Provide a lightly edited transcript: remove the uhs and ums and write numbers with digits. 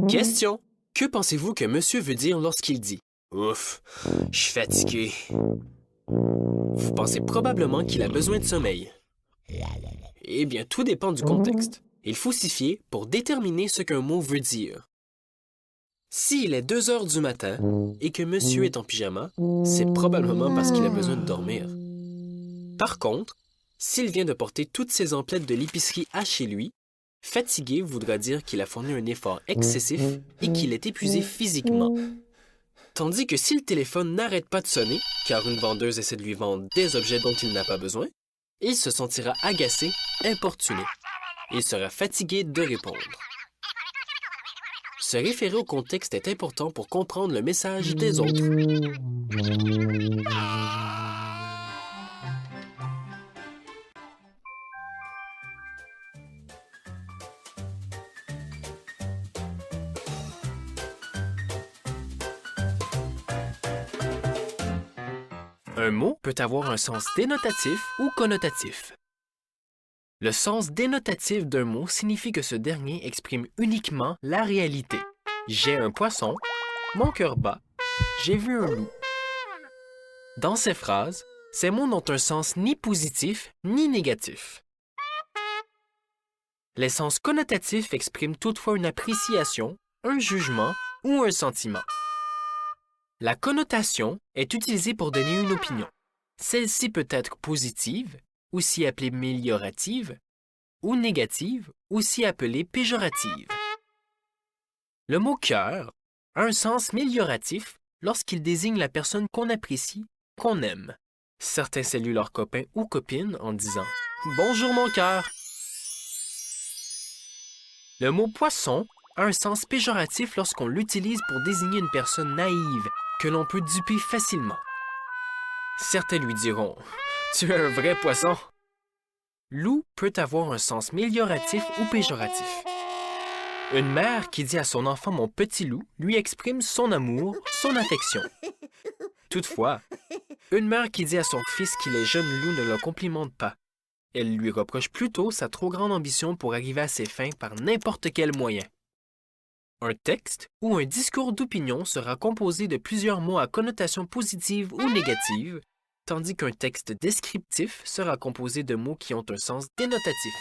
Question. Que pensez-vous que monsieur veut dire lorsqu'il dit « Ouf, je suis fatigué ». Vous pensez probablement qu'il a besoin de sommeil. Eh bien, tout dépend du contexte. Il faut s'y fier pour déterminer ce qu'un mot veut dire. S'il est 2 heures du matin et que monsieur est en pyjama, c'est probablement parce qu'il a besoin de dormir. Par contre, s'il vient de porter toutes ses emplettes de l'épicerie à chez lui, fatigué voudra dire qu'il a fourni un effort excessif et qu'il est épuisé physiquement. Tandis que si le téléphone n'arrête pas de sonner, car une vendeuse essaie de lui vendre des objets dont il n'a pas besoin, il se sentira agacé, importuné. Il sera fatigué de répondre. Se référer au contexte est important pour comprendre le message des autres. Un mot peut avoir un sens dénotatif ou connotatif. Le sens dénotatif d'un mot signifie que ce dernier exprime uniquement la réalité. J'ai un poisson, mon cœur bat, j'ai vu un loup. Dans ces phrases, ces mots n'ont un sens ni positif ni négatif. Les sens connotatifs expriment toutefois une appréciation, un jugement ou un sentiment. La connotation est utilisée pour donner une opinion. Celle-ci peut être positive, aussi appelée méliorative, ou négative, aussi appelée péjorative. Le mot « cœur » a un sens mélioratif lorsqu'il désigne la personne qu'on apprécie, qu'on aime. Certains saluent leurs copains ou copines en disant « Bonjour mon cœur ». Le mot « poisson » a un sens péjoratif lorsqu'on l'utilise pour désigner une personne naïve que l'on peut duper facilement. Certains lui diront « Tu es un vrai poisson ». Loup peut avoir un sens mélioratif ou péjoratif. Une mère qui dit à son enfant « mon petit loup » lui exprime son amour, son affection. Toutefois, une mère qui dit à son fils qu'il est jeune loup ne le complimente pas. Elle lui reproche plutôt sa trop grande ambition pour arriver à ses fins par n'importe quel moyen. Un texte ou un discours d'opinion sera composé de plusieurs mots à connotation positive ou négative, tandis qu'un texte descriptif sera composé de mots qui ont un sens dénotatif.